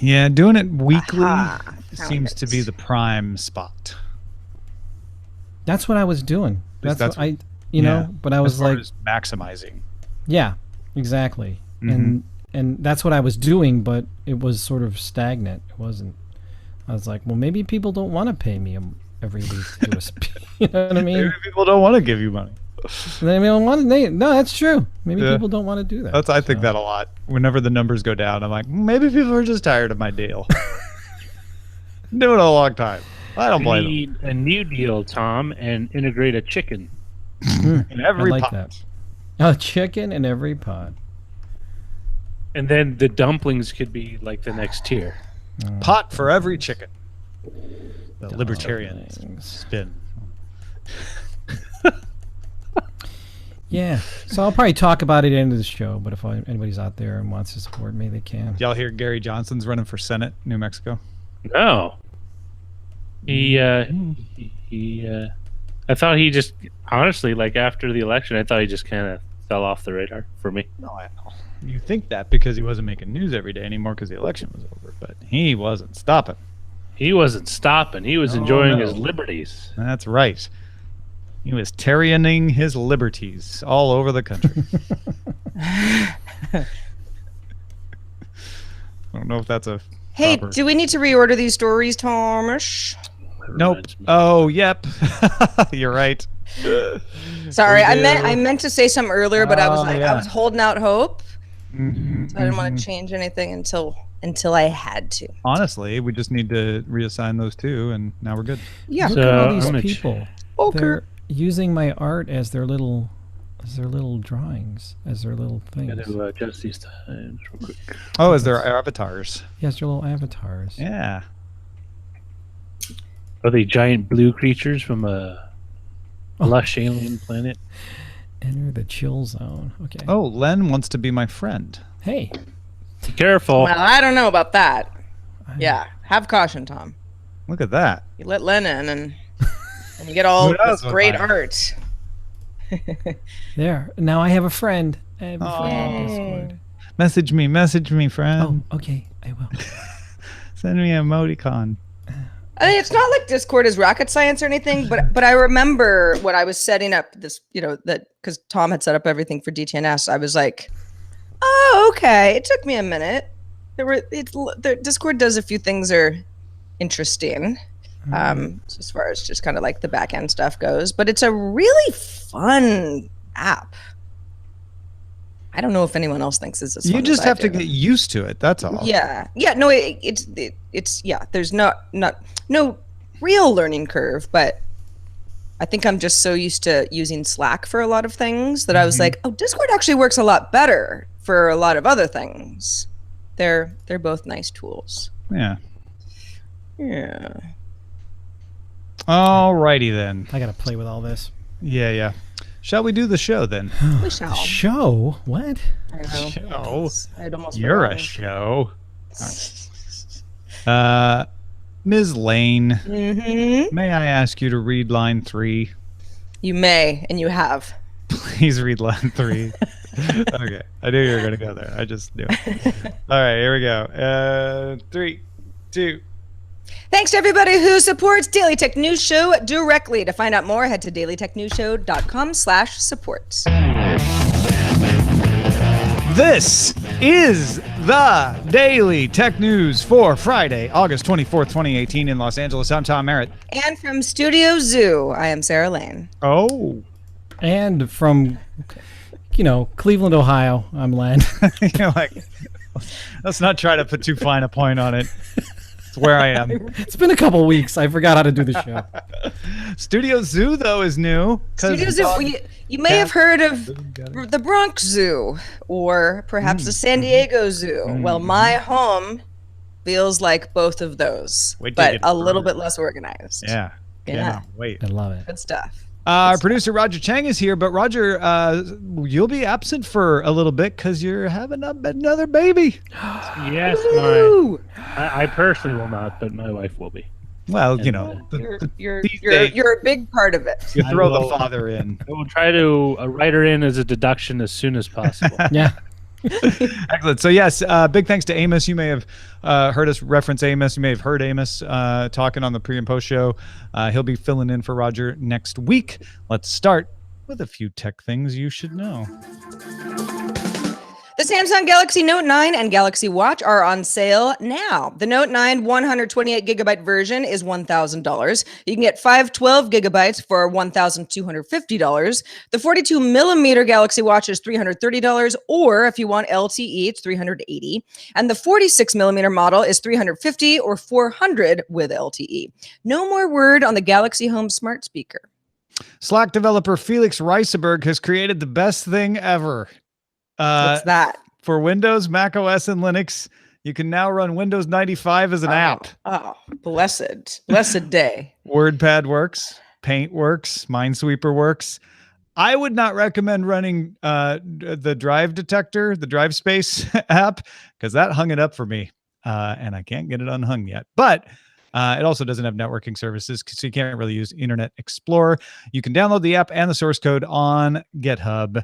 Yeah, doing it weekly Aha, seems to be the prime spot. That's what I was doing. That's what I, know. But I was like maximizing. Yeah, exactly. And that's what I was doing, but it was sort of stagnant. It wasn't. I was like, well, maybe people don't want to pay me every week to do a speech. You know what I mean? Maybe people don't want to give you money. They don't want to. No, that's true. Maybe people don't want to do that. I think that a lot. Whenever the numbers go down, I'm like, maybe people are just tired of my deal. Doing it a long time. I don't blame them. We need a new deal, Tom, and integrate a chicken in every I like pot. that. A chicken in every pot. And then the dumplings could be like the next tier. Pot for every chicken. The libertarian spin. Yeah. So I'll probably talk about it at the end of the show, but if anybody's out there and wants to support me, they can. Y'all hear Gary Johnson's running for Senate, New Mexico? No. I thought he just, honestly, like after the election, I thought he just kind of fell off the radar for me. No, I know. You think that because he wasn't making news every day anymore because the election was over, but he wasn't stopping. He wasn't stopping. He was enjoying his liberties. That's right. He was tyranning his liberties all over the country. I don't know if that's a Hey, proper... do we need to reorder these stories, Thomas? Nope. Oh, yep. You're right. Sorry, I meant to say something earlier, but I was like, yeah. I was holding out hope. Mm-hmm, So I didn't want to change anything until I had to. Honestly, we just need to reassign those two, and now we're good. Yeah. Look at all these people. Okay. They're using my art as their little drawings, as their little things. Gotta adjust these times real quick. Oh, is there avatars? Yes, their little avatars. Yeah. Are they giant blue creatures from a lush alien planet? Enter the chill zone. Okay. Oh, Len wants to be my friend. Hey. Be careful. Well, I don't know about that. Yeah, have caution, Tom. Look at that. You let Len in, and you get all this great art. There. Now I have a friend. I have a friend on Discord. Message me, friend. Oh, okay. I will. Send me an emoticon. I mean, it's not like Discord is rocket science or anything, but I remember when I was setting up this, that because Tom had set up everything for DTNS, I was like, oh, okay. It took me a minute. Discord does a few things that are interesting, as far as just kind of like the back end stuff goes, but it's a really fun app. I don't know if anyone else thinks this is fun. You just have to get used to it. That's all. Yeah. No, it's there's no real learning curve, but I think I'm just so used to using Slack for a lot of things that I was like, oh, Discord actually works a lot better for a lot of other things. They're both nice tools. Yeah. Yeah. Alrighty then. I gotta play with all this. Yeah. Shall we do the show then? We shall. Show? What? I know. Show? I'd almost You're a forgotten. show. Ms. Lane, Mm-hmm. may I ask you to read line 3? You may, and you have. Please read line 3. Okay. I knew you were going to go there. I just knew it. All right, here we go. 3, 2. Thanks to everybody who supports Daily Tech News Show directly. To find out more, head to dailytechnewsshow.com/support. This is the Daily Tech News for Friday, August 24th, 2018 in Los Angeles. I'm Tom Merritt. And from Studio Zoo, I am Sarah Lane. Oh. And from, Cleveland, Ohio, I'm Len. You're like, let's not try to put too fine a point on it. It's where I am. It's been a couple weeks. I forgot how to do the show. Studio Zoo, though, is new. Studio Zoo. You may have heard of the Bronx Zoo or perhaps the San Diego Zoo. Well, my home feels like both of those, but a little bit less organized. Yeah. Wait. I love it. Good stuff. Our producer, Roger Chang, is here, but Roger, you'll be absent for a little bit because you're having another baby. Yes, I personally will not, but my wife will be. Well, you're a big part of it. You throw the father in. I will try to write her in as a deduction as soon as possible. Yeah. Excellent. So yes, big thanks to Amos. You may have heard us reference Amos. You may have heard Amos talking on the pre and post show. He'll be filling in for Roger next week. Let's start with a few tech things you should know. The Samsung Galaxy Note 9 and Galaxy Watch are on sale now. The Note 9 128 gigabyte version is $1,000. You can get 512 gigabytes for $1,250. The 42 millimeter Galaxy Watch is $330, or if you want LTE, it's $380. And the 46 millimeter model is $350 or $400 with LTE. No more word on the Galaxy Home smart speaker. Slack developer Felix Reiseberg has created the best thing ever. What's that? For Windows, Mac OS, and Linux, you can now run Windows 95 as an app. Oh, blessed day. WordPad works, Paint works, Minesweeper works. I would not recommend running the Drive Detector, the Drive Space app, because that hung it up for me, and I can't get it unhung yet. But it also doesn't have networking services, so you can't really use Internet Explorer. You can download the app and the source code on GitHub.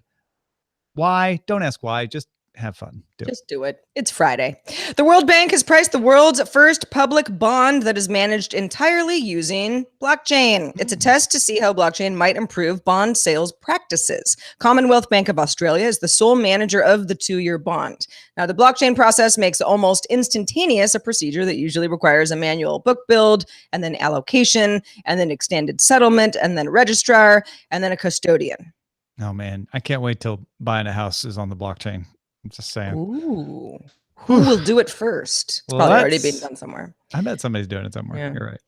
Why? Don't ask why. Just have fun. Do it. It's Friday. The World Bank has priced the world's first public bond that is managed entirely using blockchain. It's a test to see how blockchain might improve bond sales practices. Commonwealth Bank of Australia is the sole manager of the 2-year bond. Now, the blockchain process makes almost instantaneous a procedure that usually requires a manual book build, and then allocation, and then extended settlement, and then registrar, and then a custodian. Oh, man. I can't wait till buying a house is on the blockchain. I'm just saying. Ooh. Who will do it first? It's probably already being done somewhere. I bet somebody's doing it somewhere. Yeah. You're right.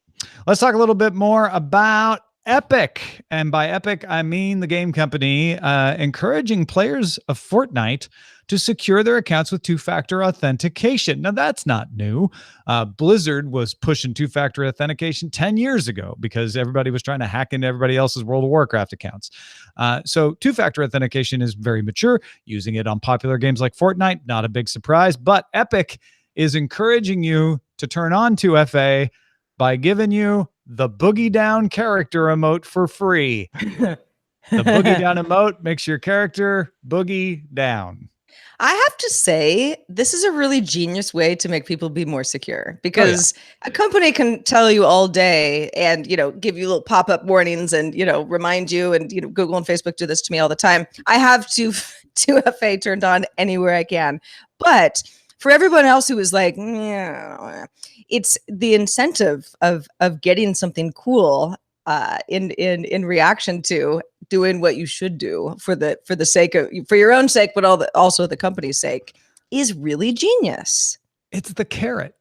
Let's talk a little bit more about Epic. And by Epic, I mean the game company encouraging players of Fortnite to secure their accounts with two-factor authentication. Now, that's not new. Blizzard was pushing two-factor authentication 10 years ago because everybody was trying to hack into everybody else's World of Warcraft accounts. So two-factor authentication is very mature. Using it on popular games like Fortnite, not a big surprise. But Epic is encouraging you to turn on 2FA by giving you the boogie-down character emote for free. The boogie-down emote makes your character boogie down. I have to say, this is a really genius way to make people be more secure, because a company can tell you all day and, give you little pop-up warnings and, remind you, and, Google and Facebook do this to me all the time. I have 2FA turned on anywhere I can. But for everyone else who is like, it's the incentive of getting something cool in reaction to doing what you should do for the sake of, for your own sake, but also the company's sake, is really genius. It's the carrot.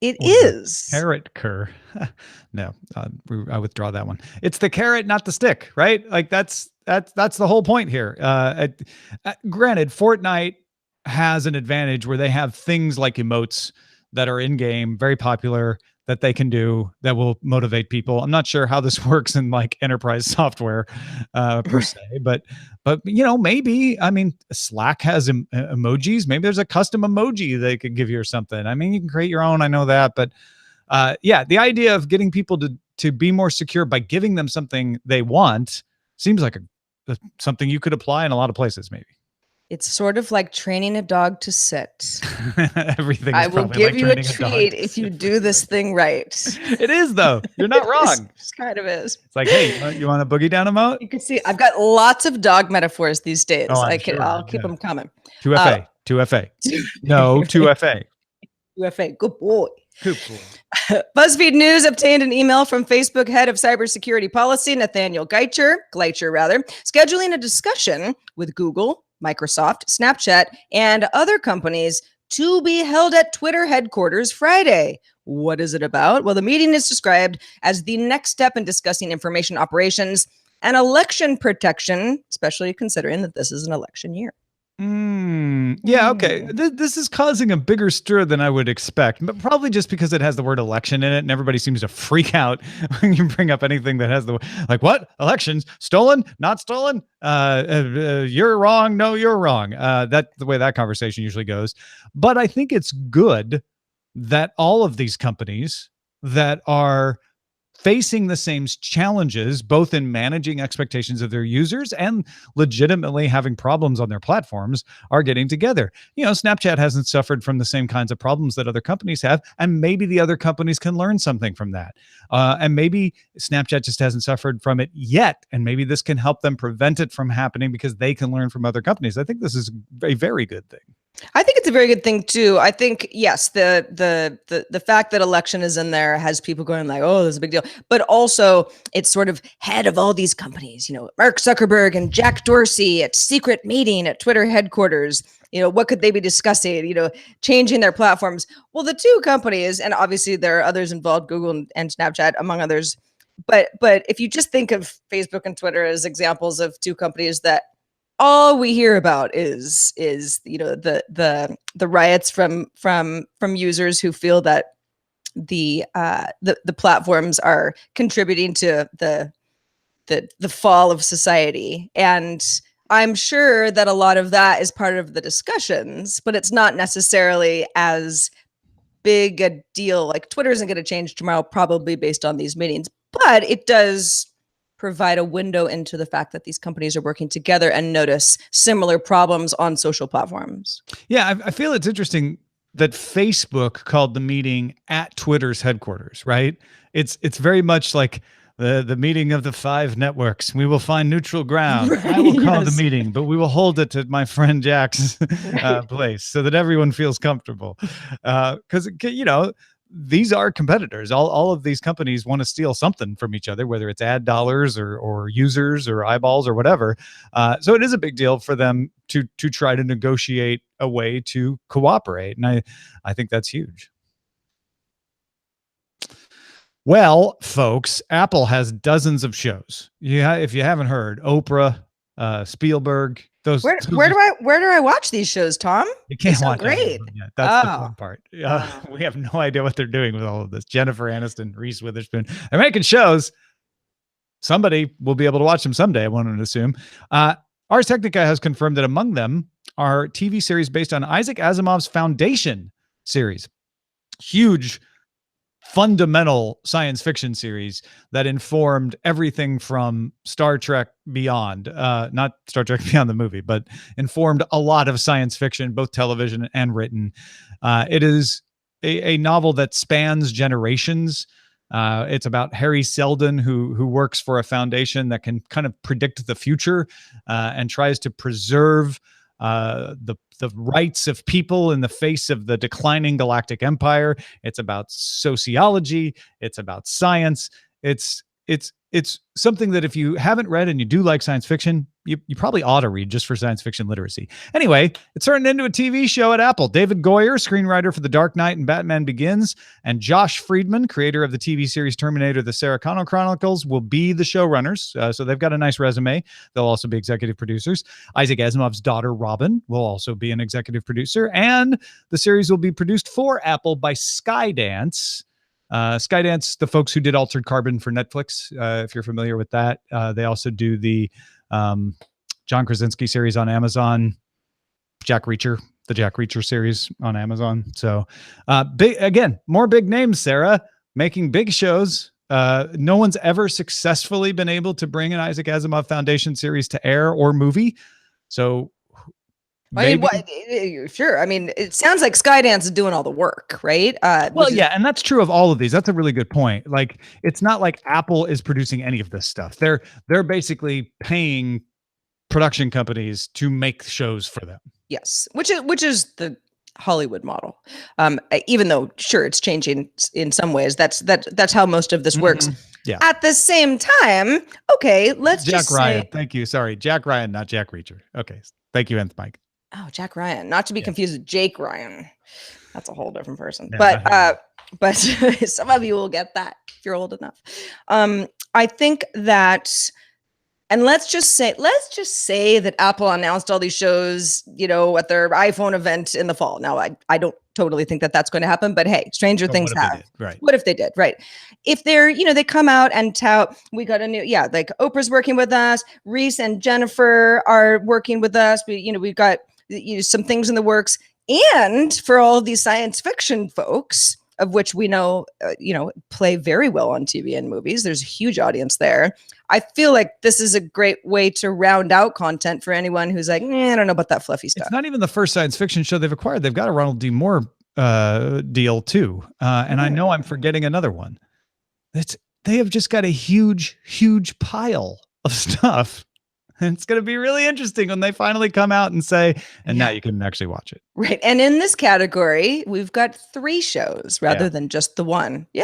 It is. Carrot cur. No, I withdraw that one. It's the carrot, not the stick, right? Like that's the whole point here. Granted, Fortnite has an advantage where they have things like emotes that are in game, very popular, that they can do that will motivate people. I'm not sure how this works in like enterprise software per se, but maybe, I mean, Slack has emojis. Maybe there's a custom emoji they could give you or something. I mean, you can create your own. I know that, but the idea of getting people to be more secure by giving them something they want seems like something you could apply in a lot of places, maybe. It's sort of like training a dog to sit. Everything. I will give you a treat if you do this thing right. It is, though. You're not wrong. It kind of is. It's like, hey, you want a boogie down emote? You can see I've got lots of dog metaphors these days. Oh, I'll keep them coming. 2FA. 2FA. No, 2FA. 2FA. Good boy. Good boy. BuzzFeed News obtained an email from Facebook head of cybersecurity policy, Nathaniel Gleicher, scheduling a discussion with Google, Microsoft, Snapchat, and other companies to be held at Twitter headquarters Friday. What is it about? Well, the meeting is described as the next step in discussing information operations and election protection, especially considering that this is an election year. Yeah, okay. This is causing a bigger stir than I would expect, but probably just because it has the word election in it, and everybody seems to freak out when you bring up anything that has like, what? Elections? Stolen? Not stolen? You're wrong. No, you're wrong. That's the way that conversation usually goes. But I think it's good that all of these companies that are facing the same challenges, both in managing expectations of their users and legitimately having problems on their platforms, are getting together. Snapchat hasn't suffered from the same kinds of problems that other companies have, and maybe the other companies can learn something from that. And maybe Snapchat just hasn't suffered from it yet, and maybe this can help them prevent it from happening because they can learn from other companies. I think this is a very good thing. I think it's a very good thing too. I think, yes, the fact that election is in there has people going like, oh, this is a big deal. But also it's sort of head of all these companies, Mark Zuckerberg and Jack Dorsey at secret meeting at Twitter headquarters. What could they be discussing, changing their platforms? Well, the two companies, and obviously there are others involved, Google and Snapchat, among others. But if you just think of Facebook and Twitter as examples of two companies that all we hear about is the riots from users who feel that the platforms are contributing to the fall of society. And I'm sure that a lot of that is part of the discussions, but it's not necessarily as big a deal. Like Twitter isn't going to change tomorrow, probably based on these meetings, but it does provide a window into the fact that these companies are working together and notice similar problems on social platforms. Yeah, I feel it's interesting that Facebook called the meeting at Twitter's headquarters, right? It's very much like the meeting of the 5 networks. We will find neutral ground. Right, I will call the meeting, but we will hold it at my friend Jack's place so that everyone feels comfortable. Because, these are competitors. All of these companies want to steal something from each other, whether it's ad dollars or users or eyeballs or whatever. So it is a big deal for them to try to negotiate a way to cooperate. And I think that's huge. Well, folks, Apple has dozens of shows. If you haven't heard, Oprah, Spielberg. Where do I watch these shows, Tom? You can't watch great. That's the fun part. We have no idea what they're doing with all of this. Jennifer Aniston, Reese Witherspoon, they're making shows. Somebody will be able to watch them someday, I want to assume. Ars Technica has confirmed that among them are TV series based on Isaac Asimov's Foundation series. Huge, fundamental science fiction series that informed everything from Star Trek Beyond, not Star Trek Beyond the movie, but informed a lot of science fiction, both television and written. It is a novel that spans generations. It's about Harry Seldon, who works for a foundation that can kind of predict the future and tries to preserve the rights of people in the face of the declining galactic empire. It's about sociology. It's about science. It's something that if you haven't read and you do like science fiction, you probably ought to read just for science fiction literacy. Anyway, it's turned into a TV show at Apple. David Goyer, screenwriter for The Dark Knight and Batman Begins, and Josh Friedman, creator of the TV series Terminator: The Sarah Connor Chronicles, will be the showrunners. So they've got a nice resume. They'll also be executive producers. Isaac Asimov's daughter, Robin, will also be an executive producer. And the series will be produced for Apple by Skydance. Skydance, the folks who did Altered Carbon for Netflix, if you're familiar with that. They also do the John Krasinski series on Amazon, the Jack Reacher series on Amazon. So more big names, Sarah, making big shows. No one's ever successfully been able to bring an Isaac Asimov Foundation series to air or movie. So sure. I mean, it sounds like Skydance is doing all the work, right? And that's true of all of these. That's a really good point. Like, it's not like Apple is producing any of this stuff. They're basically paying production companies to make shows for them. Yes, which is the Hollywood model. Even though, sure, it's changing in some ways. That's how most of this works. Yeah. At the same time, okay, Jack Ryan. Thank you. Sorry, Jack Ryan, not Jack Reacher. Okay, thank you, Nth Mike. Oh, Jack Ryan, not to be confused with Jake Ryan. That's a whole different person. Yeah, but some of you will get that if you're old enough. I think that, and let's just say that Apple announced all these shows, at their iPhone event in the fall. Now, I don't totally think that that's going to happen, but hey, stranger things have. Right. What if they did? Right. If they're, they come out and tout, we got a new, like Oprah's working with us, Reese and Jennifer are working with us. We've got some things in the works. And for all of these science fiction folks, of which we know, play very well on TV and movies. There's a huge audience there. I feel like this is a great way to round out content for anyone who's like, I don't know about that fluffy stuff. It's not even the first science fiction show they've acquired. They've got a Ronald D. Moore deal too. And I know I'm forgetting another one. They have just got a huge, huge pile of stuff. And it's going to be really interesting when they finally come out and say, and now you can actually watch it. Right. And in this category, we've got 3 shows rather than just the one. Yeah,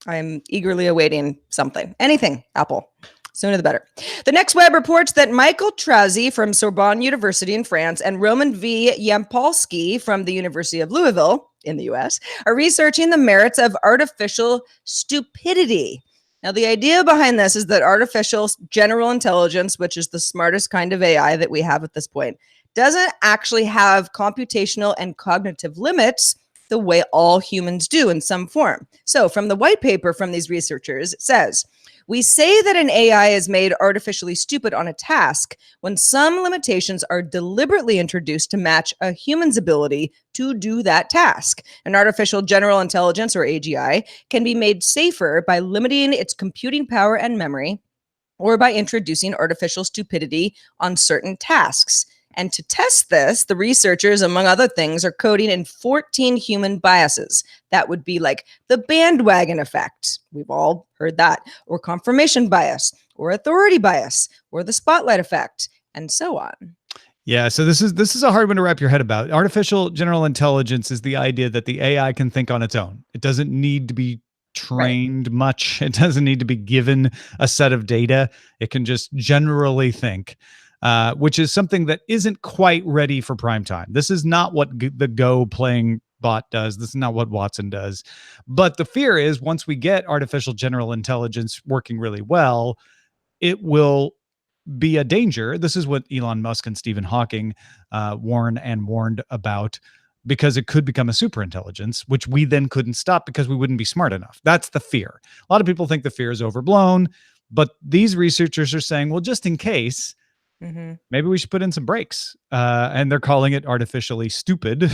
I'm eagerly awaiting something. Anything, Apple. Sooner the better. The Next Web reports that Michael Trauzy from Sorbonne University in France and Roman V. Yampolsky from the University of Louisville in the US are researching the merits of artificial stupidity. Now, the idea behind this is that artificial general intelligence, which is the smartest kind of AI that we have at this point, doesn't actually have computational and cognitive limits the way all humans do in some form. So from the white paper from these researchers, it says, we say that an AI is made artificially stupid on a task when some limitations are deliberately introduced to match a human's ability to do that task. An artificial general intelligence, or AGI, can be made safer by limiting its computing power and memory, or by introducing artificial stupidity on certain tasks. And to test this, the researchers, among other things, are coding in 14 human biases. That would be like the bandwagon effect. We've all heard that. Or confirmation bias, or authority bias, or the spotlight effect, and so on. Yeah, so this is a hard one to wrap your head about. Artificial general intelligence is the idea that the AI can think on its own. It doesn't need to be trained much. It doesn't need to be given a set of data. It can just generally think. Which is something that isn't quite ready for prime time. This is not what the Go playing bot does. This is not what Watson does. But the fear is once we get artificial general intelligence working really well, it will be a danger. This is what Elon Musk and Stephen Hawking warned about, because it could become a super intelligence, which we then couldn't stop because we wouldn't be smart enough. That's the fear. A lot of people think the fear is overblown, but these researchers are saying, well, just in case, maybe we should put in some brakes. And they're calling it artificially stupid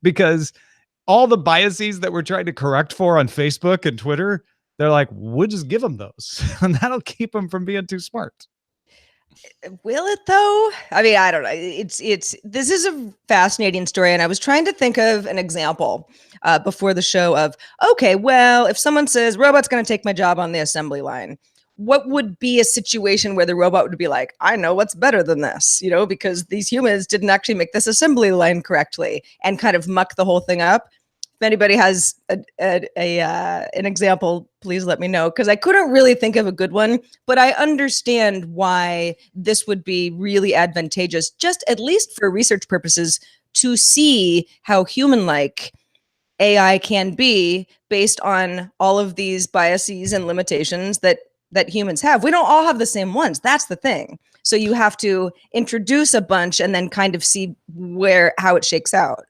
because all the biases that we're trying to correct for on Facebook and Twitter, they're like, we'll just give them those and that'll keep them from being too smart. Will it though? I mean, I don't know. This is a fascinating story. And I was trying to think of an example before the show of, okay, well, if someone says robot's going to take my job on the assembly line, what would be a situation where the robot would be like, I know what's better than this, because these humans didn't actually make this assembly line correctly, and kind of muck the whole thing up. If anybody has an example, please let me know, because I couldn't really think of a good one, but I understand why this would be really advantageous, just at least for research purposes, to see how human-like AI can be based on all of these biases and limitations that humans have. We don't all have the same ones. That's the thing. So you have to introduce a bunch and then kind of see how it shakes out.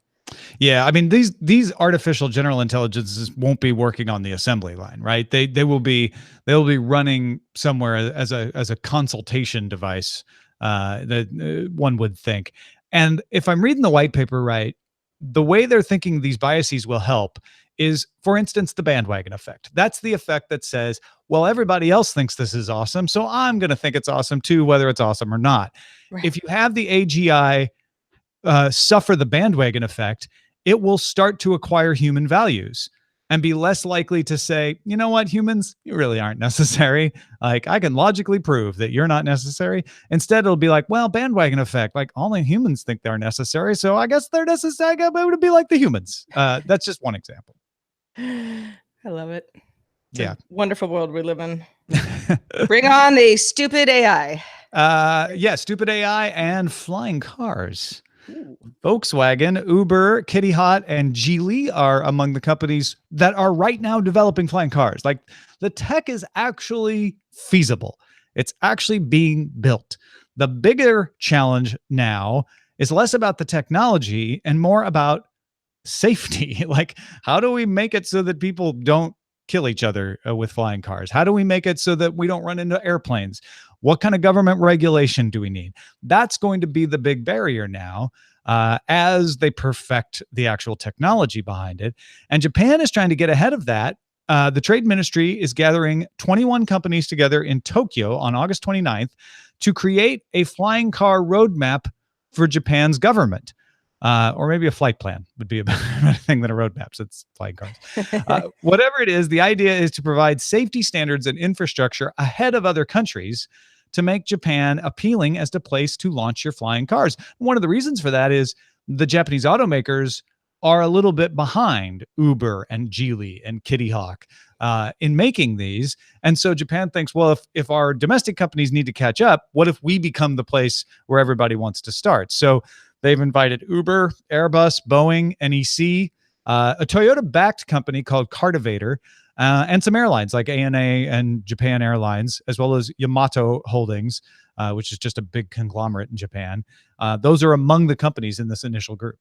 Yeah, I mean, these artificial general intelligences won't be working on the assembly line, right? They'll be running somewhere as a consultation device, that one would think. And if I'm reading the white paper right, the way they're thinking these biases will help is, for instance, the bandwagon effect. That's the effect that says, well, everybody else thinks this is awesome, so I'm going to think it's awesome too, whether it's awesome or not. Right. If you have the AGI suffer the bandwagon effect, it will start to acquire human values and be less likely to say, you know what, humans, you really aren't necessary. Like, I can logically prove that you're not necessary. Instead, it'll be like, well, bandwagon effect, like only humans think they're necessary, so I guess they're necessary, but it would be like the humans. That's just one example. I love it. It's a wonderful world we live in. Bring on the stupid AI. Stupid AI and flying cars. Ooh. Volkswagen, Uber, Kitty Hot, and Geely are among the companies that are right now developing flying cars. Like, the tech is actually feasible. It's actually being built. The bigger challenge now is less about the technology and more about safety. Like, how do we make it so that people don't kill each other with flying cars? How do we make it so that we don't run into airplanes? What kind of government regulation do we need? That's going to be the big barrier now. as they perfect the actual technology behind it. And Japan is trying to get ahead of that. The Trade Ministry is gathering 21 companies together in Tokyo on August 29th to create a flying car roadmap for Japan's government. Or maybe a flight plan would be a better thing than a roadmap. So it's flying cars. Whatever it is, the idea is to provide safety standards and infrastructure ahead of other countries to make Japan appealing as the place to launch your flying cars. One of the reasons for that is the Japanese automakers are a little bit behind Uber and Geely and Kitty Hawk in making these. And so Japan thinks, well, if our domestic companies need to catch up, what if we become the place where everybody wants to start? So they've invited Uber, Airbus, Boeing, NEC, a Toyota-backed company called Cartivator, and some airlines like ANA and Japan Airlines, as well as Yamato Holdings, which is just a big conglomerate in Japan. Those are among the companies in this initial group.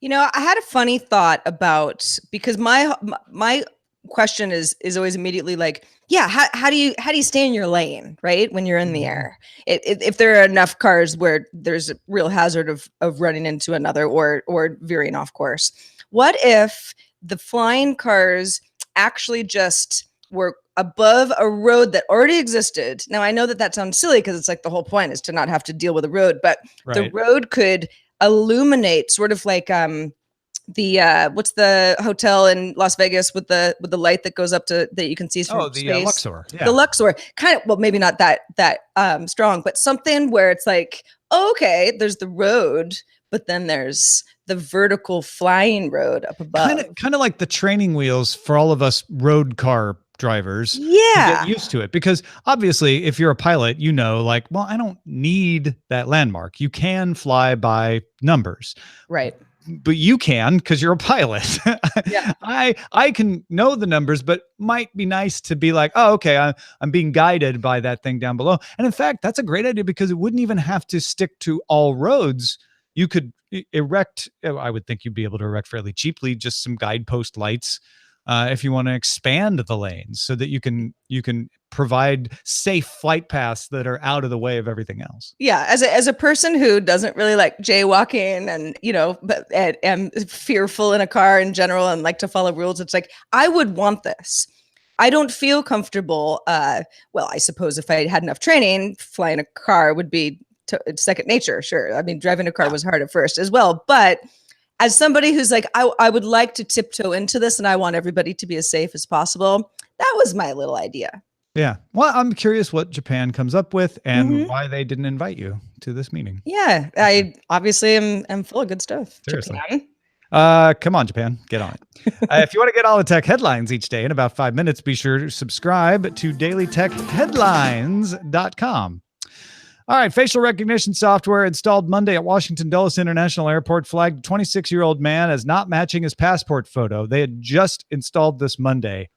You know, I had a funny thought about, because my question is always immediately like, yeah, how do you stay in your lane, right, when you're in the air? If there are enough cars where there's a real hazard of running into another or veering off course. What if the flying cars actually just were above a road that already existed? Now, I know that sounds silly because it's like the whole point is to not have to deal with a road, but the road could illuminate, sort of like the what's the hotel in Las Vegas with the light that goes up to that you can see from space? Luxor. Yeah. The Luxor, kind of, well, maybe not that strong, but something where it's like, okay, there's the road, but then there's the vertical flying road up above. Kind of like the training wheels for all of us road car drivers. Yeah. To get used to it, because obviously if you're a pilot, you know, like, well, I don't need that landmark. You can fly by numbers. Right. But you can, because you're a pilot. Yeah. I can know the numbers, but might be nice to be like, oh, okay, I'm being guided by that thing down below. And in fact, that's a great idea because it wouldn't even have to stick to all roads. You could erect, I would think you'd be able to erect fairly cheaply, just some guidepost lights if you want to expand the lanes so that you can provide safe flight paths that are out of the way of everything else. Yeah, as a person who doesn't really like jaywalking and, you know, but am fearful in a car in general and like to follow rules, it's like, I would want this. I don't feel comfortable. Well, I suppose if I had enough training, flying a car would be second nature. Sure. I mean, driving a car was hard at first as well, but as somebody who's like, I would like to tiptoe into this and I want everybody to be as safe as possible. That was my little idea. Yeah. Well, I'm curious what Japan comes up with and why they didn't invite you to this meeting. Yeah. I obviously am full of good stuff. Seriously. Japan. Come on, Japan, get on it. If you want to get all the tech headlines each day in about 5 minutes, be sure to subscribe to dailytechheadlines.com. All right, facial recognition software installed Monday at Washinton-Duelles International Airport flagged a 26-year-old man as not matching his passport photo. They had just installed this Monday.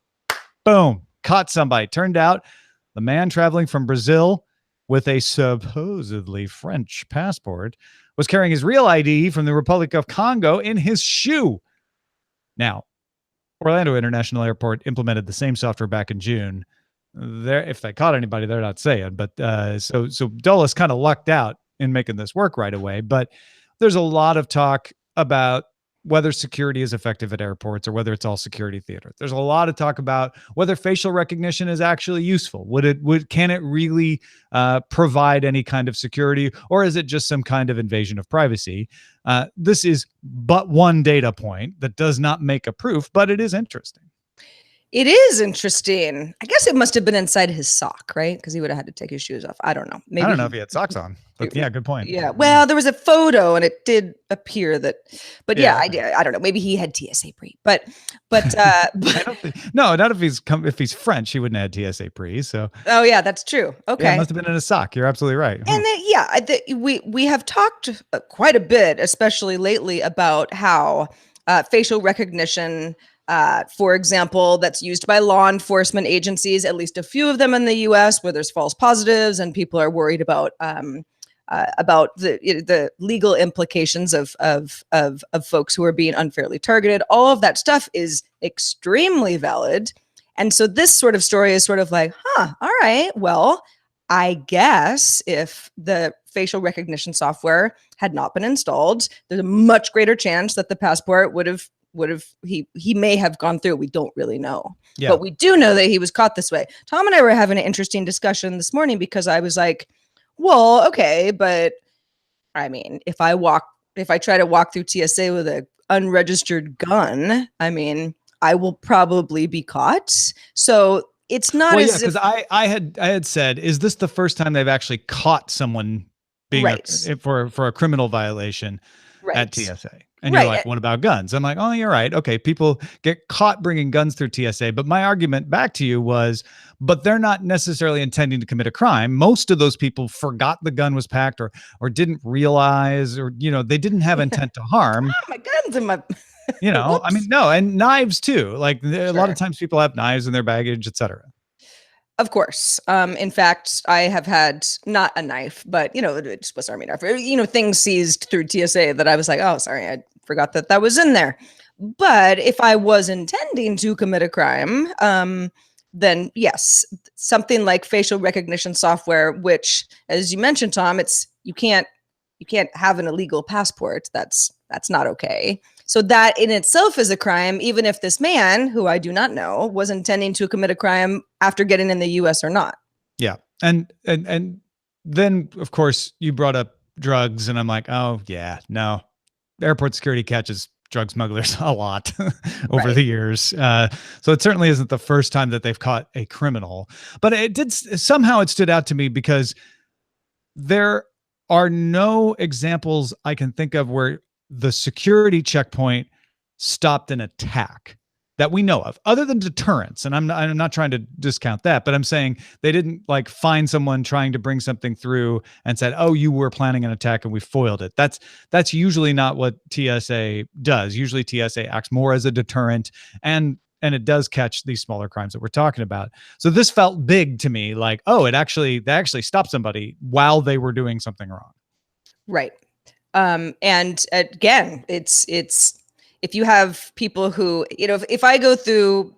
Boom, caught somebody. Turned out the man traveling from Brazil with a supposedly French passport was carrying his real ID from the Republic of Congo in his shoe. Now, Orlando International Airport implemented the same software back in June. If they caught anybody, they're not saying, but so Dulles kind of lucked out in making this work right away. But there's a lot of talk about whether security is effective at airports or whether it's all security theater. There's a lot of talk about whether facial recognition is actually useful. Can it really provide any kind of security, or is it just some kind of invasion of privacy? This is but one data point that does not make a proof, but it is interesting. It is interesting. I guess it must have been inside his sock, right? Because he would have had to take his shoes off. I don't know. Maybe I don't know if he had socks on. But yeah, good point. Yeah. Well, there was a photo, and it did appear that. But yeah, I don't know. Maybe he had TSA pre. But no, not if he's French, he wouldn't have had TSA pre. So. Oh yeah, that's true. Okay. Yeah, it must have been in a sock. You're absolutely right. And then, we have talked quite a bit, especially lately, about how facial recognition. For example, that's used by law enforcement agencies, at least a few of them in the U.S., where there's false positives and people are worried about the legal implications of folks who are being unfairly targeted. All of that stuff is extremely valid. And so this sort of story is sort of like, all right, well, I guess if the facial recognition software had not been installed, there's a much greater chance that the passport would have he may have gone through. We don't really know. Yeah. But we do know that he was caught this way. Tom and I were having an interesting discussion this morning because I was like, well, okay, but I mean, if I try to walk through TSA with an unregistered gun, I mean, I will probably be caught. So it's not as because I had said, is this the first time they've actually caught someone being for a criminal violation at TSA? And you're like, what about guns? I'm like, oh, you're right. Okay, people get caught bringing guns through TSA. But my argument back to you was, but they're not necessarily intending to commit a crime. Most of those people forgot the gun was packed or didn't realize, or, they didn't have intent to harm. My gun's in my... I mean, no, and knives too. Like a lot of times people have knives in their baggage, etc. Of course. In fact, I have had not a knife, but Swiss Army knife, things seized through TSA that I was like, oh, sorry, I forgot that was in there. But if I was intending to commit a crime, then yes, something like facial recognition software, which, as you mentioned, Tom, you can't have an illegal passport. That's not okay. So that in itself is a crime, even if this man, who I do not know, was intending to commit a crime after getting in the U.S. or not. Yeah. And then, of course, you brought up drugs, and I'm like, oh, yeah, no. Airport security catches drug smugglers a lot over the years. So it certainly isn't the first time that they've caught a criminal. But it stood out to me because there are no examples I can think of where the security checkpoint stopped an attack that we know of, other than deterrence. And I'm not trying to discount that, but I'm saying they didn't like find someone trying to bring something through and said, oh, you were planning an attack and we foiled it. That's usually not what TSA does. Usually TSA acts more as a deterrent, and it does catch these smaller crimes that we're talking about. So this felt big to me, like, oh, they actually stopped somebody while they were doing something wrong. Right. And again, it's if you have people who, if I go through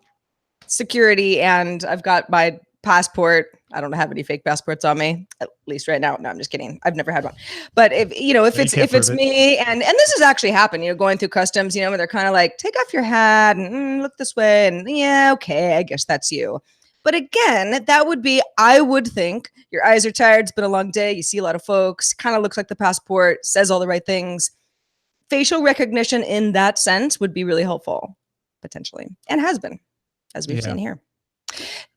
security and I've got my passport, I don't have any fake passports on me, at least right now. No, I'm just kidding. I've never had one. But if it's me, and this has actually happened, going through customs, where they're kind of like, take off your hat and look this way. And yeah, okay, I guess that's you. But again, that would be, I would think, your eyes are tired, it's been a long day, you see a lot of folks, kind of looks like the passport, says all the right things. Facial recognition in that sense would be really helpful, potentially, and has been, as we've seen here.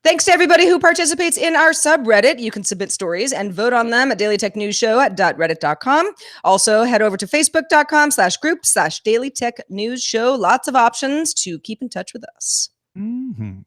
Thanks to everybody who participates in our subreddit. You can submit stories and vote on them at dailytechnewsshow.reddit.com. Also, head over to facebook.com/group/dailytechnewsshow. Lots of options to keep in touch with us. Mm-hmm.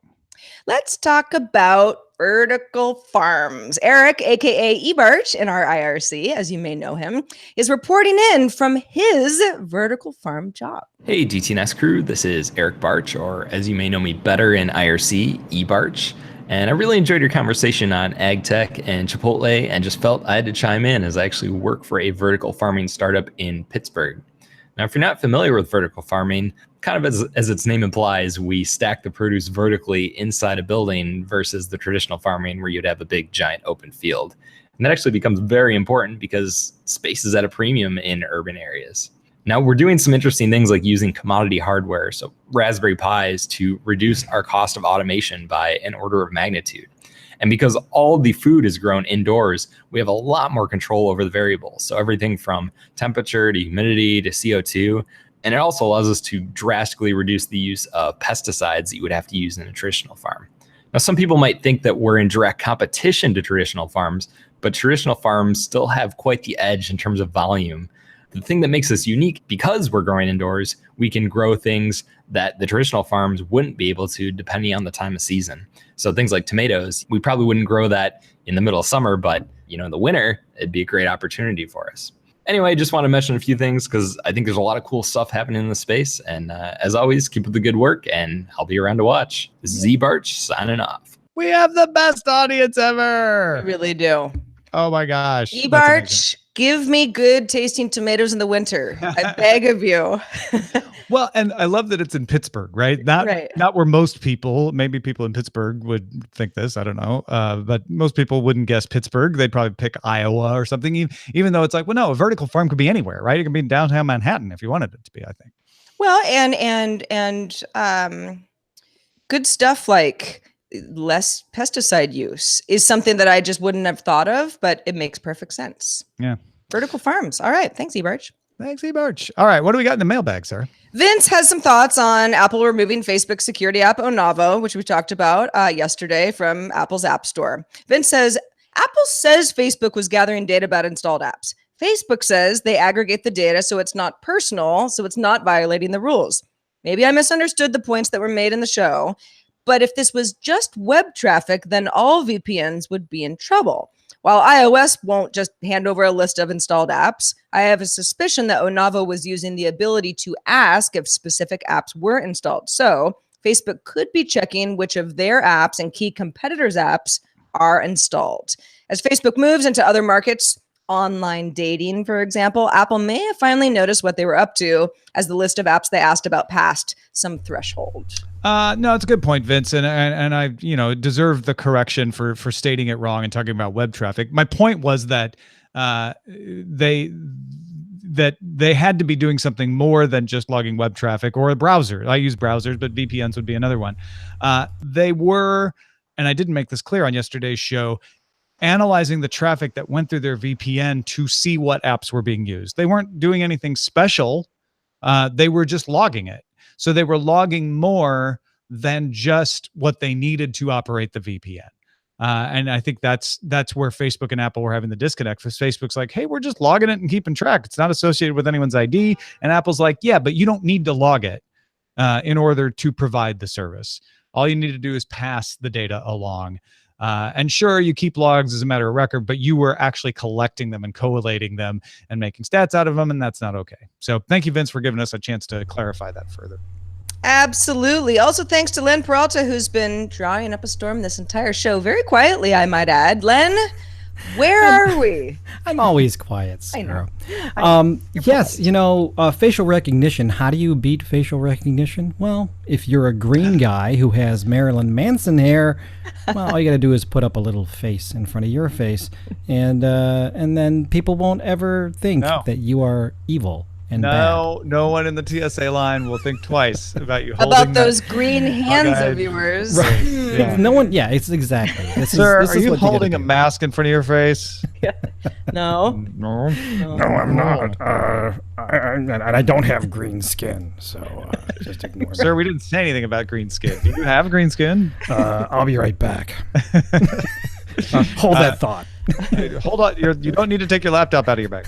Let's talk about vertical farms. Eric, aka eBarch in our IRC, as you may know him, is reporting in from his vertical farm job. Hey DTNS crew, this is Eric Barch, or as you may know me better in IRC, eBarch. And I really enjoyed your conversation on ag tech and Chipotle, and just felt I had to chime in as I actually work for a vertical farming startup in Pittsburgh. Now, if you're not familiar with vertical farming, kind of as its name implies, we stack the produce vertically inside a building versus the traditional farming where you'd have a big giant open field. And that actually becomes very important because space is at a premium in urban areas. Now, we're doing some interesting things like using commodity hardware, so Raspberry Pis, to reduce our cost of automation by an order of magnitude. And because all the food is grown indoors, we have a lot more control over the variables. So everything from temperature to humidity to CO2. And it also allows us to drastically reduce the use of pesticides that you would have to use in a traditional farm. Now, some people might think that we're in direct competition to traditional farms, but traditional farms still have quite the edge in terms of volume. The thing that makes us unique, because we're growing indoors, we can grow things that the traditional farms wouldn't be able to depending on the time of season. So things like tomatoes, we probably wouldn't grow that in the middle of summer, but in the winter, it'd be a great opportunity for us. Anyway, I just want to mention a few things because I think there's a lot of cool stuff happening in the space. And as always, keep up the good work, and I'll be around to watch. This is eBarch signing off. We have the best audience ever. We really do. Oh my gosh. eBarch, Give me good tasting tomatoes in the winter. I beg of you. Well, and I love that it's in Pittsburgh, right? Not where most people, maybe people in Pittsburgh would think this, I don't know. But most people wouldn't guess Pittsburgh. They'd probably pick Iowa or something, even though it's like, well, no, a vertical farm could be anywhere, right? It could be in downtown Manhattan if you wanted it to be, I think. Well, and good stuff like less pesticide use is something that I just wouldn't have thought of, but it makes perfect sense. Yeah. Vertical farms. All right. Thanks, eBarch. Thanks, eBarch. All right. What do we got in the mailbag, sir? Vince has some thoughts on Apple removing Facebook security app Onavo, which we talked about yesterday from Apple's App Store. Vince says, Apple says Facebook was gathering data about installed apps. Facebook says they aggregate the data so it's not personal, so it's not violating the rules. Maybe I misunderstood the points that were made in the show, but if this was just web traffic, then all VPNs would be in trouble. While iOS won't just hand over a list of installed apps, I have a suspicion that Onavo was using the ability to ask if specific apps were installed. So Facebook could be checking which of their apps and key competitors' apps are installed. As Facebook moves into other markets, online dating, for example, Apple may have finally noticed what they were up to as the list of apps they asked about passed some threshold. No, it's a good point, Vince, and I, deserve the correction for stating it wrong and talking about web traffic. My point was that they had to be doing something more than just logging web traffic or a browser. I use browsers, but VPNs would be another one. They were, and I didn't make this clear on yesterday's show, analyzing the traffic that went through their VPN to see what apps were being used. They weren't doing anything special. They were just logging it. So they were logging more than just what they needed to operate the VPN. And I think that's where Facebook and Apple were having the disconnect, because Facebook's like, hey, we're just logging it and keeping track. It's not associated with anyone's ID. And Apple's like, yeah, but you don't need to log it in order to provide the service. All you need to do is pass the data along. And sure, you keep logs as a matter of record, but you were actually collecting them and collating them and making stats out of them, and that's not okay. So thank you, Vince, for giving us a chance to clarify that further. Absolutely. Also, thanks to Len Peralta, who's been drawing up a storm this entire show very quietly, I might add. Len, where are we? I'm always quiet, Sarah. I know. Yes, facial recognition. How do you beat facial recognition? Well, if you're a green guy who has Marilyn Manson hair, well, all you got to do is put up a little face in front of your face, and then people won't ever think that you are evil and bad. No one in the TSA line will think twice about you holding about those green hands of yours. Right. Yeah. No one. Yeah, it's exactly. Sir, are you holding a mask in front of your face? No. No, I'm not. And I don't have green skin, so just ignore me. Sir, we didn't say anything about green skin. Do you have green skin? I'll be right back. Hold that thought. Hold on. You don't need to take your laptop out of your bag.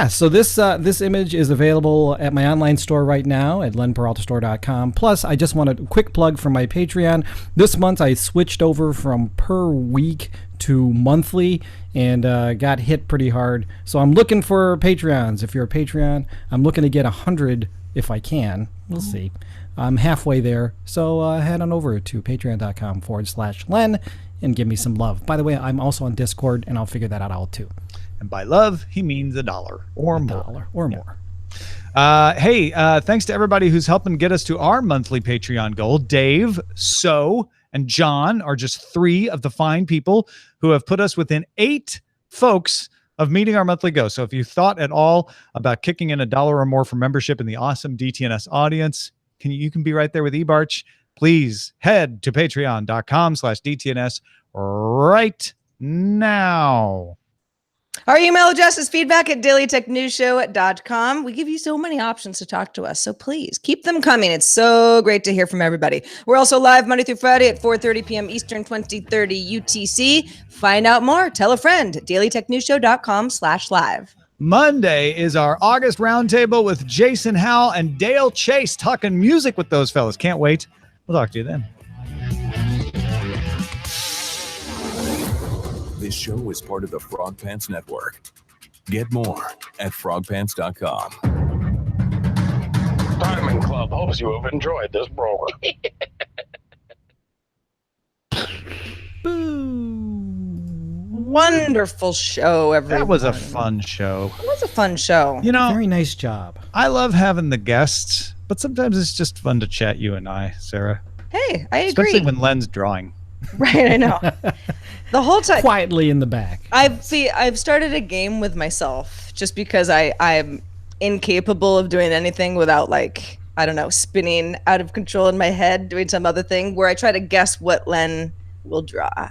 So this image is available at my online store right now at lenperaltastore.com. Plus, I just want a quick plug for my Patreon. This month, I switched over from per week to monthly and got hit pretty hard. So I'm looking for Patreons. If you're a Patreon, I'm looking to get 100 if I can. We'll see. I'm halfway there. So head on over to patreon.com/Len and give me some love. By the way, I'm also on Discord, and I'll figure that out too. And by love, he means $1 or more. More. Thanks to everybody who's helping get us to our monthly Patreon goal. Dave, and John are just 3 of the fine people who have put us within 8 folks of meeting our monthly goal. So if you thought at all about kicking in $1 or more for membership in the awesome DTNS audience, you can be right there with eBarch. Please head to patreon.com/DTNS right now. Our email address is feedback@dailytechnewsshow.com. We give you so many options to talk to us, so please keep them coming. It's so great to hear from everybody. We're also live Monday through Friday at 4:30 p.m. Eastern, 2030 UTC. Find out more. Tell a friend. dailytechnewsshow.com/live. Monday is our August roundtable with Jason Howell and Dale Chase, talking music with those fellas. Can't wait. We'll talk to you then. This show is part of the Frog Pants Network. Get more at frogpants.com. Diamond Club hopes you have enjoyed this program. Boo. wonderful show, everyone. That was a fun show. It was a fun show. You know, Very nice job. I love having the guests, but sometimes it's just fun to chat, you and I, Sarah. Hey, I agree. Especially when Len's drawing. Right, I know. The whole time. Quietly in the back. I've started a game with myself just because I'm incapable of doing anything without, like, I don't know, spinning out of control in my head, doing some other thing where I try to guess what Len will draw.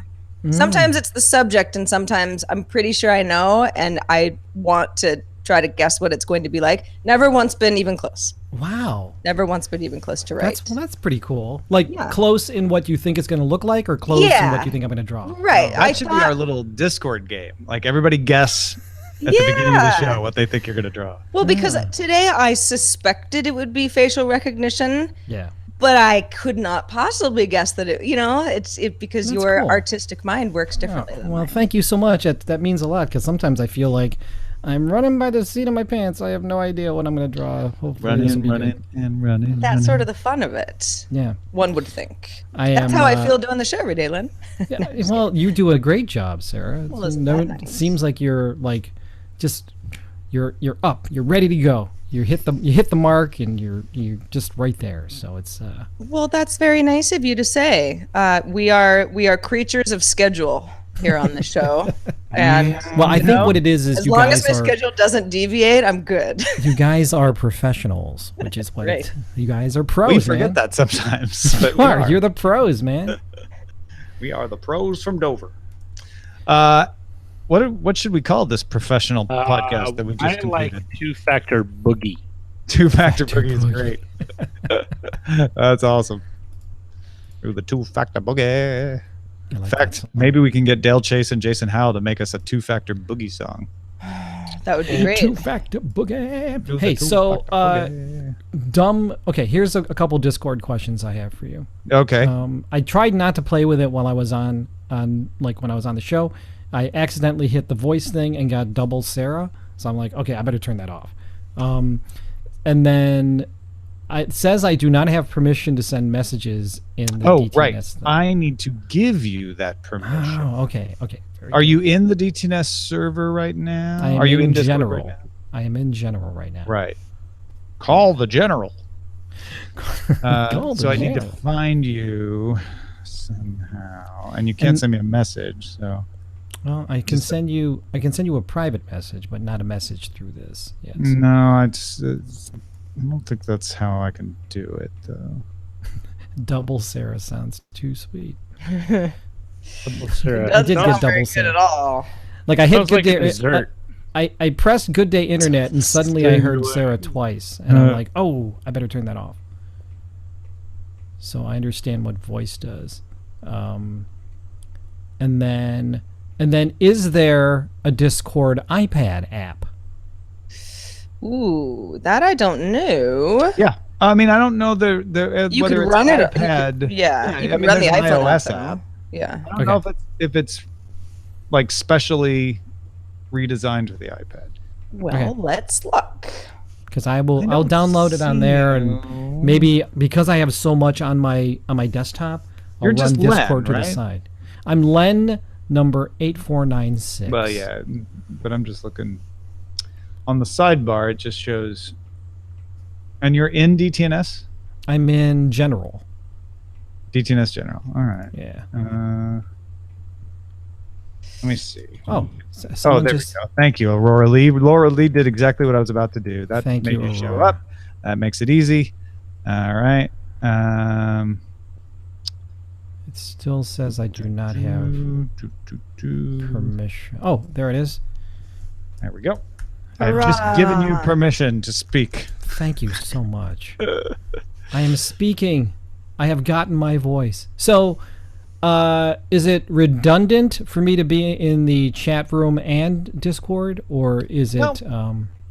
Sometimes it's the subject, and sometimes I'm pretty sure I know, and I want to try to guess what it's going to be like. Never once been even close. Wow. Never once been even close to right. That's pretty cool. Like close in what you think it's going to look like, or close in what you think I'm going to draw. Right. That should be our little Discord game. Like, everybody guess at the beginning of the show what they think you're going to draw. Well, because today I suspected it would be facial recognition. Yeah. But I could not possibly guess that it's because That's your cool. artistic mind works differently. than Well, mine. thank you so much. That means a lot, because sometimes I feel like I'm running by the seat of my pants. I have no idea what I'm going to draw. Hopefully, this will be good. running. That's sort of the fun of it. Yeah. One would think. I That's am, how I feel doing the show every day, Len. Yeah, well, you do a great job, Sarah. Well, isn't that nice? It seems like you're like, just you're up. You're ready to go. You hit the mark, and you're just right there. So it's. Well, that's very nice of you to say. We are creatures of schedule here on the show, and Well, I think what it is as you long guys as my are schedule doesn't deviate, I'm good. you guys are professionals, which is what Right. you guys are pros. We forget man. that sometimes. But You are. You're the pros, man. We are the pros from Dover. What should we call this professional podcast that we just I completed? like two-factor boogie. Two-factor boogie is great. That's awesome. Ooh, the two-factor boogie. I In like fact, that. maybe we can get Dale Chase and Jason Howell to make us a two-factor boogie song. That would be great. Two-factor boogie. Do the Hey, so two-factor boogie. dumb. Okay, here's a couple Discord questions I have for you. Okay. I tried not to play with it while I was on like when I was on the show. I accidentally hit the voice thing and got double Sarah. So I'm like, okay, I better turn that off. And then it says I do not have permission to send messages in the DTNS right. thing. I need to give you that permission. Oh, okay. Very Are good. you in the DTNS server right now? I am Are you in Discord general? right now? I am in general right now. Right. Call the general. Call the So I need to general. find you somehow, and you can't send me a message. So Well, I can send you a private message, but not a message through this. Yes. no, I don't think that's how I can do it though. Double Sarah sounds too sweet. Sarah. I did Not get very double good Sarah. at all. Like I hit Sounds good like a day. dessert. I pressed Good Day Internet, and suddenly I heard Sarah twice, and I'm like, oh, I better turn that off. So I understand what voice does. And then is there a Discord iPad app? Ooh, that I don't know. Yeah, I mean, I don't know You whether could it's run it. iPad. Yeah, you I can mean, run the there's an iPhone iOS app. app. Yeah. I don't know if it's like specially redesigned for the iPad. Well, Okay. let's look. Because I'll download it on there, and maybe because I have so much on my desktop, I'll You're run just Len, Discord to the right? side. I'm Len number 8496. Well, yeah, but I'm just looking on the sidebar. It just shows, and you're in DTNS. I'm in general. DTNS General. All right. Yeah. Let me see. Oh, Oh, someone there just we go. Thank you, Aurora Lee. Laura Lee did exactly what I was about to do. That Thank made you, you show Aurora. up. That makes it easy. All right. it still says I do not have permission. Oh, there it is. There we go. I've just given you permission to speak. Thank you so much. I am speaking. I have gotten my voice. So, is it redundant for me to be in the chat room and Discord, or is it?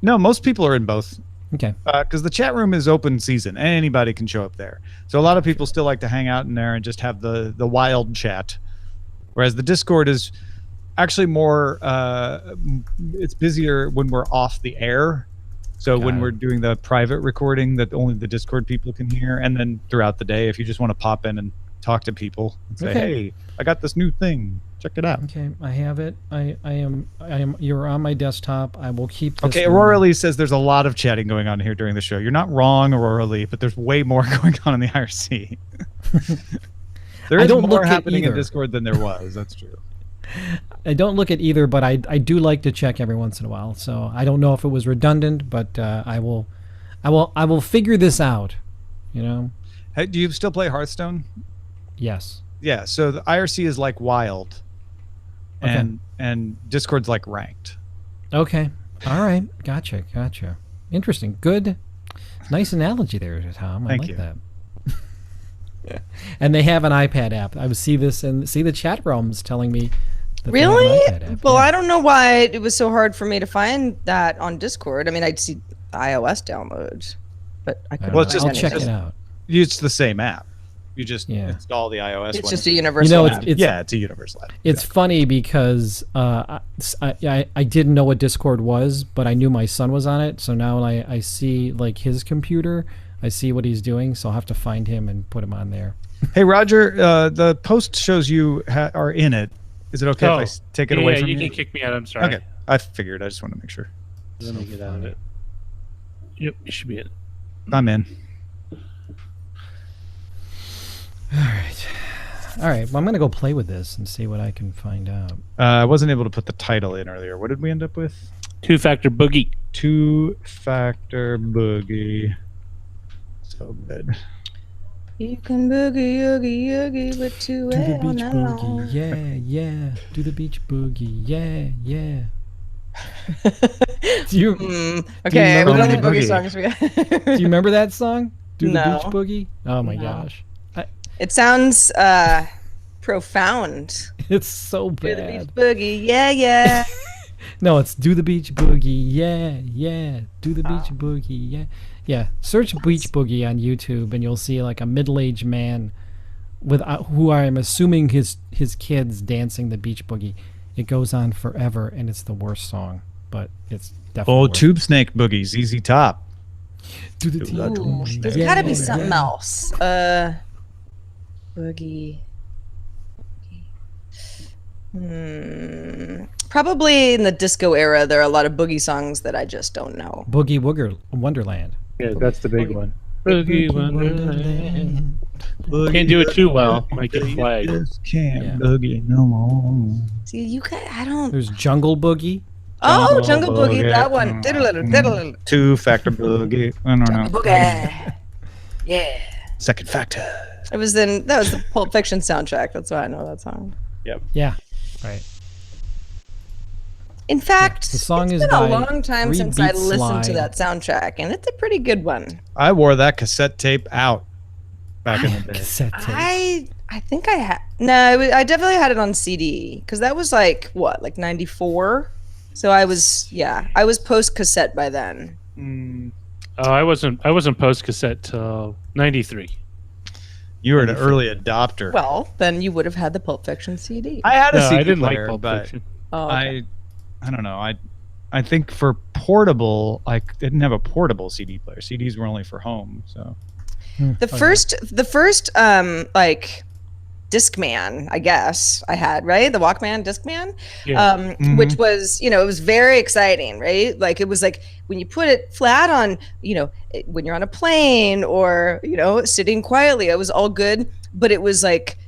No, most people are in both. Okay. Because the chat room is open season. Anybody can show up there. So a lot of people still like to hang out in there and just have the wild chat. Whereas the Discord is actually more, it's busier when we're off the air. So when we're doing the private recording that only the Discord people can hear. And then throughout the day, if you just want to pop in and talk to people and say, Okay. "Hey, I got this new thing. Check it out." Okay, I have it. I am. You're on my desktop. I will keep this. Okay, one. Aurora Lee says there's a lot of chatting going on here during the show. You're not wrong, Aurora Lee, but there's way more going on in the IRC. There I is don't more look at happening in either. Discord than there was. That's true. I don't look at either, but I do like to check every once in a while. So I don't know if it was redundant, but I will figure this out. You know. Hey, do you still play Hearthstone? Yes. Yeah. So the IRC is like wild, Okay. and Discord's like ranked. Okay. All right. Gotcha. Interesting. Good. Nice analogy there, Tom. I Thank like you. that. And they have an iPad app. I would see this and see the chat rooms telling me that they have an Really? iPad app. Well, Yeah. I don't know why it was so hard for me to find that on Discord. I mean, I'd see the iOS downloads, but I couldn't. Well, it's find I'll just- check anything. it out. It's the same app. You just Yeah. install the iOS It's one. just a universal. You know, app. it's a universal app. It's funny because I didn't know what Discord was, but I knew my son was on it. So now when I see like his computer, I see what he's doing. So I'll have to find him and put him on there. Hey Roger, the post shows you are in it. Is it okay if I take it away from you you? can kick me out. I'm sorry. Okay, I figured. I just want to make sure. Let me get out of it. Yep, you should be in. I'm in. All right. Well, I'm gonna go play with this and see what I can find out. I wasn't able to put the title in earlier. What did we end up with? Two-factor boogie. Two-factor boogie. So good. You can boogie, oogie, oogie with two Do the all beach night boogie, long. yeah. Do the beach boogie, yeah. Do you Okay, remember what that? other boogie Boogie. songs we got? do you remember that song? Do No. the beach boogie? Oh my No. gosh, It sounds profound. it's so Do the beach bad. boogie, yeah. No, it's do the beach boogie, yeah. Do the beach boogie, yeah. Search beach boogie on YouTube, and you'll see like a middle-aged man with who I am assuming his kids dancing the beach boogie. It goes on forever, and it's the worst song, but it's definitely Oh, worth it. Tube Snake boogie, ZZ Top. Do the Ooh, there's Yeah, got to be yeah, something yeah. else. Boogie. Probably in the disco era, there are a lot of boogie songs that I just don't know. Boogie Wonderland. Yeah, that's the big one. Boogie Wonderland. Can't do it too well. Might get flagged. Just can't Yeah. boogie no more. See, you can I don't. There's Jungle Boogie. Oh, Jungle Jungle Boogie, Boogie. that one. Diddle-diddle-diddle. Two-factor boogie. I don't know. Boogie. Yeah. Second factor. That was the Pulp Fiction soundtrack. That's why I know that song. Yeah, right. In fact, The song it's is been a by long time Three since I Beat listened to Slide. that soundtrack, and it's a pretty good one. I wore that cassette tape out back in the day. Cassette tape. I think I had I definitely had it on CD because that was like what, like 94. So I was post cassette by then. Oh, I wasn't post cassette till '93. You were an early adopter. Well, then you would have had the Pulp Fiction CD. I had a No, CD I didn't player, like Pulp but Fiction. Oh, okay. I don't know. I think for portable, I didn't have a portable CD player. CDs were only for home. So The first like Discman, I guess I had, right? The Walkman Discman, Yeah. which was, it was very exciting, right? Like it was like when you put it flat on, when you're on a plane or, sitting quietly, it was all good, but it was like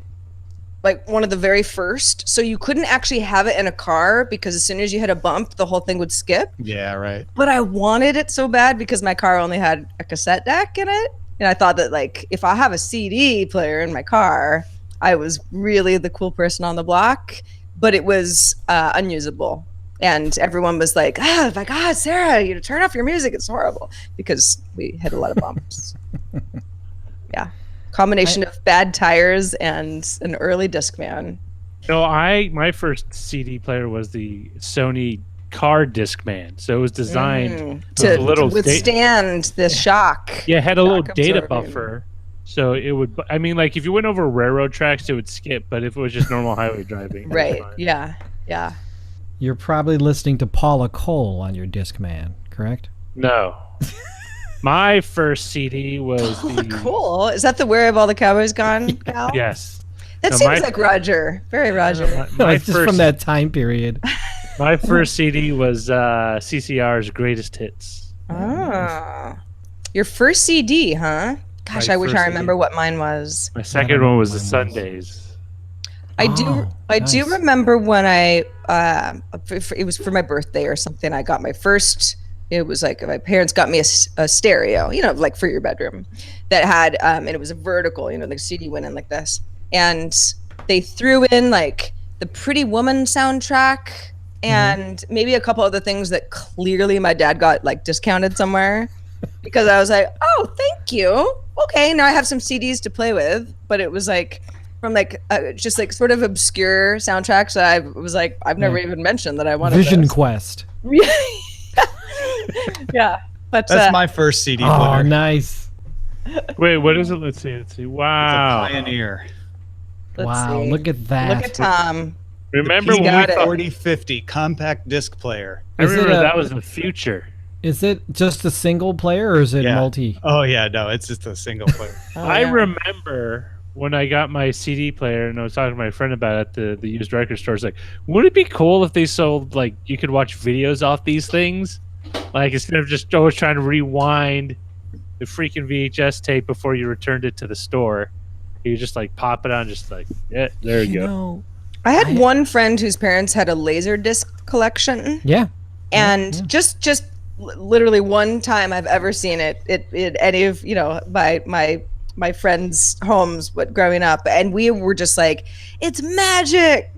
one of the very first. So you couldn't actually have it in a car because as soon as you hit a bump, the whole thing would skip. yeah, right. But I wanted it so bad because my car only had a cassette deck in it. And I thought that like if I have a CD player in my car, I was really the cool person on the block, but it was unusable. And everyone was like, my God, Sarah, turn off your music. It's horrible because we hit a lot of bumps. Yeah. Combination of bad tires and an early Discman. No, my first CD player was the Sony car Discman. So it was designed with a little to withstand the shock. Yeah, it had a little shock data absorbing. buffer. So it would, I mean, like if you went over railroad tracks, it would skip. But if it was just normal highway driving, it was Right. fine. Yeah. Yeah. You're probably listening to Paula Cole on your Discman, correct? No. My first CD was the Cool. Is that the Where Have All the Cowboys Gone, Cal? yes. That No, seems like Roger. Very Roger. My It's just from that time period. My first CD was CCR's Greatest Hits. Ah. Your first CD, huh? Gosh, My I wish first I remember CD. what mine was. My second one was the Sundays. I do nice. remember when I it was for my birthday or something. I got my first. It was like my parents got me a stereo, you know, like for your bedroom, that had and it was a vertical, you know, the CD went in like this, and they threw in like the Pretty Woman soundtrack and maybe a couple other things that clearly my dad got like discounted somewhere, because I was like, oh, thank you. Okay, now I have some CDs to play with, but it was like from like just like sort of obscure soundtracks. So I was like, I've never even mentioned that I wanted Vision those. Quest. Yeah, but That's my first CD Oh, player. nice. Wait, what is it? Let's see. Wow. Pioneer. let's Wow, see. look at that. Look at Tom. Remember when we got it. thought, 4050 compact disc player. I Is it remember a- that was the future. Is it just a single player or is it Yeah. multi? Oh yeah, no, it's just a single player. Oh, I yeah. remember when I got my CD player and I was talking to my friend about it at the used record store. It's like, would it be cool if they sold, like, you could watch videos off these things? Like, instead of just always trying to rewind the freaking VHS tape before you returned it to the store, you just, like, pop it on, just like, yeah, there you go. know, I had one friend whose parents had a laser disc collection, yeah. and just literally one time I've ever seen it any of, you know, my friends' homes, but growing up, and we were just like, it's magic.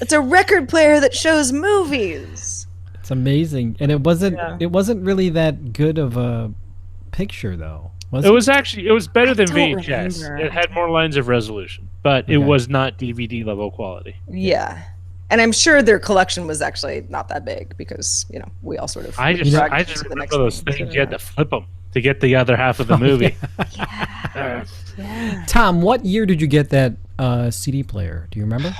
It's a record player that shows movies. It's amazing. And it wasn't really that good of a picture though. Was It was better than don't VHS. remember. It had more lines of resolution, but it Okay. was not DVD level quality. Yeah. And I'm sure their collection was actually not that big, because, you know, we all sort of I just dragged to the remember next those thing. things. You had to flip them to get the other half of the movie. Tom, what year did you get that CD player? Do you remember? I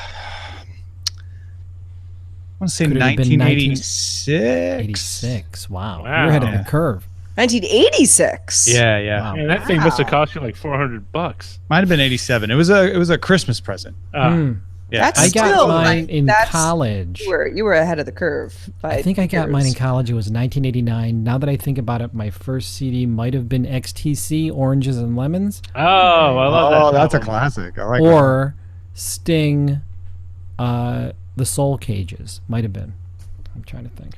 want to say Could it have been 1986. 86. Wow. Wow. You're ahead of Yeah. the curve. 1986. Yeah, yeah. Wow. Man, that thing must have cost you like $400. Might have been 87. It was a Christmas present. Hmm. Yeah. That's I got still, mine like, in that's- college. You were ahead of the curve. I think I got mine in college. It was 1989. Now that I think about it, my first CD might have been XTC, Oranges and Lemons, Oh, I love that. Oh, that's a album. classic. I like or Sting, The Soul Cages. Might have been. I'm trying to think.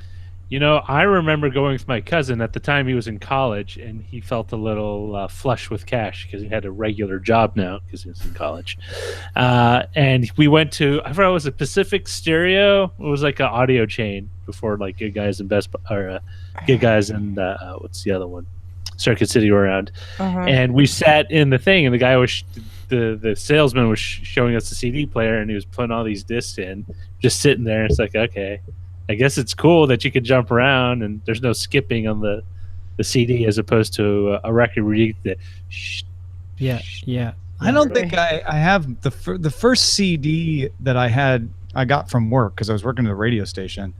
You know, I remember going with my cousin. At the time, he was in college, and he felt a little flush with cash because he had a regular job now because he was in college. And we went to, I forgot, it was a Pacific Stereo. It was like an audio chain before, like, Good Guys and Best, or Good Guys and what's the other one? Circuit City were around. And we sat in the thing, and the guy was, the salesman was showing us the CD player, and he was putting all these discs in, just sitting there. And it's like, okay, I guess it's cool that you can jump around and there's no skipping on the CD as opposed to a record where you get the Yeah, yeah. I don't think I have the first CD that I got from work, because I was working at a radio station.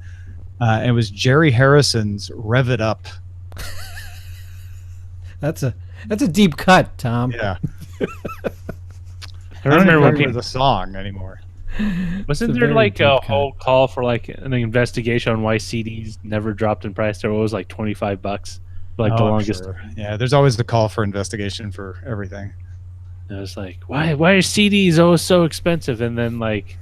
It was Jerry Harrison's "Rev It Up." That's a deep cut, Tom. Yeah, I I don't remember when remember people, the song anymore. wasn't It's a there very like deep a cut. whole call for like an investigation on why CDs never dropped in price? There was like $25 for like the Oh, I'm longest. sure. Yeah, there's always the call for investigation for everything. I was like, why are CDs always so expensive? And then like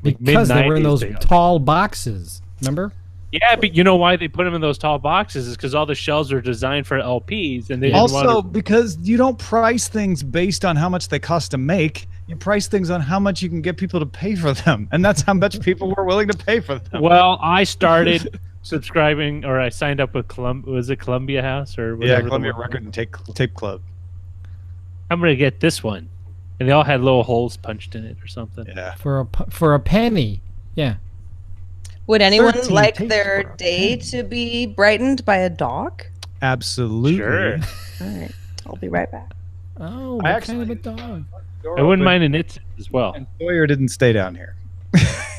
Because they were in mid-90s, those they- tall boxes. Remember? Yeah, but you know why they put them in those tall boxes is because all the shelves are designed for LPs, and they didn't Also, want to. because you don't price things based on how much they cost to make, you price things on how much you can get people to pay for them, and that's how much people were willing to pay for them. Well, I started subscribing, or I signed up with was it Columbia House or Yeah, whatever the Columbia one- Record and Tape Club. I'm gonna get this one, and they all had little holes punched in it or something. Yeah. For a penny. Yeah. Would anyone 13 like tapes their for a day penny. to be brightened by a dog? Absolutely. Sure. All right, I'll be right back. Oh, what actually- kind of a dog? I wouldn't mind an it as well. And Sawyer didn't stay down here.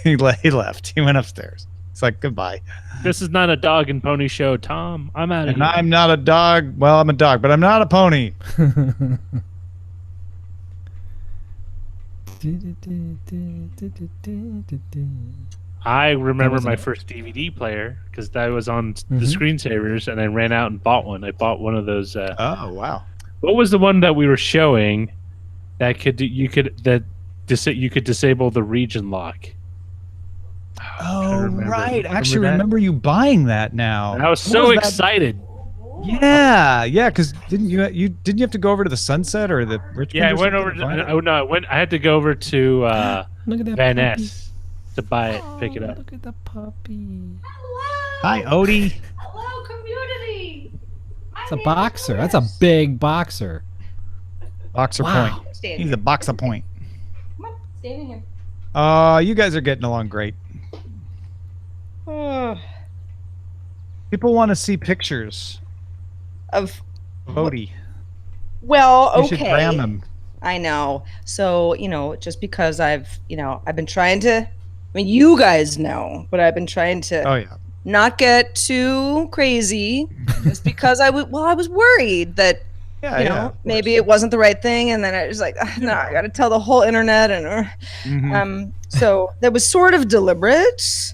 He left. He went upstairs. It's like, goodbye. This is not a dog and pony show, Tom. I'm out of And here. I'm not a dog. Well, I'm a dog, but I'm not a pony. I remember wasn't my it. first DVD player because I was on the screensavers and I ran out and bought one. I bought one of those. Oh, wow. What was the one that we were showing that you could disable the region lock? Oh, remember. right. Remember Actually, that? remember you buying that now. And I was What so was that? excited. Yeah, because didn't you have to go over to the Sunset or the Richmond? Yeah, I or went something over. to buy it? I had to go over to Look at that Van puppy. Ness to buy it, pick it up. Look at the puppy. Hi, Odie. Hello, community. It's a boxer. That's a big boxer. Boxer Wow. point. Stand He's a boxer point. Come on, stand in here. You guys are getting along great. People want to see pictures Of of Odie. well, You okay. should gram him. I know. So, just because I've been trying to, I mean, you guys know, but I've been trying to Oh, yeah. not get too crazy just because I was worried that, Yeah, of maybe course. it wasn't the right thing. And then I was like, no, I got to tell the whole internet. And, Mhm. so that was sort of deliberate,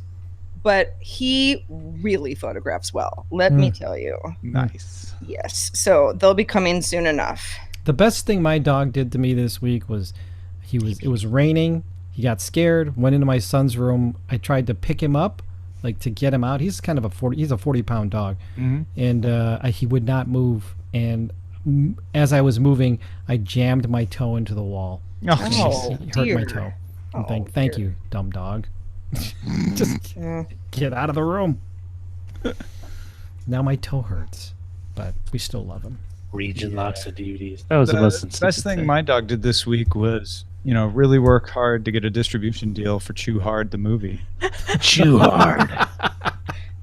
but he really photographs well. Let me tell you. Nice. Yes. So they'll be coming soon enough. The best thing my dog did to me this week was it was raining. He got scared, went into my son's room. I tried to pick him up, like to get him out. He's kind of he's a 40-pound dog. And he would not move. And as I was moving, I jammed my toe into the wall. Oh, He hurt my dear. toe. And Oh, thank you, dumb dog. Just get out of the room. Now my toe hurts, but we still love him. Region locks and DVDs. That was the The most best thing my dog did this week was, really work hard to get a distribution deal for Chew Hard, the movie. Chew hard.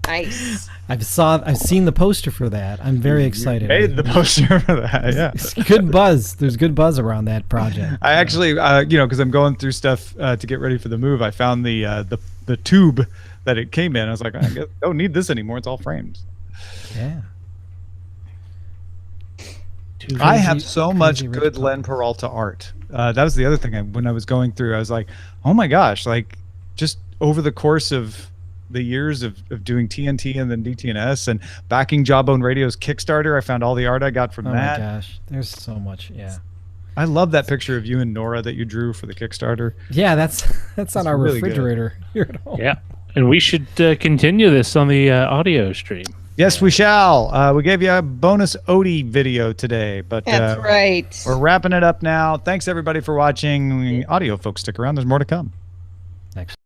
Nice. I've seen the poster for that. I'm very excited. Made the poster for that, yeah. It's good buzz. There's good buzz around that project. I actually, because I'm going through stuff to get ready for the move, I found the tube that it came in. I was like, I guess I don't need this anymore. It's all framed. Yeah. I have so much crazy rich good puppy. Len Peralta art. That was the other thing. When I was going through, I was like, oh my gosh, like just over the course of the years of doing TNT and then DTNS and backing Jawbone Radio's Kickstarter, I found all the art I got from Oh that. my gosh, there's so much. Yeah. I love that picture of you and Nora that you drew for the Kickstarter. Yeah, that's on our really good. refrigerator here at home. Yeah, and we should continue this on the audio stream. Yes, we shall. We gave you a bonus Odie video today, but That's right. we're wrapping it up now. Thanks everybody for watching. Audio folks, stick around. There's more to come. Next.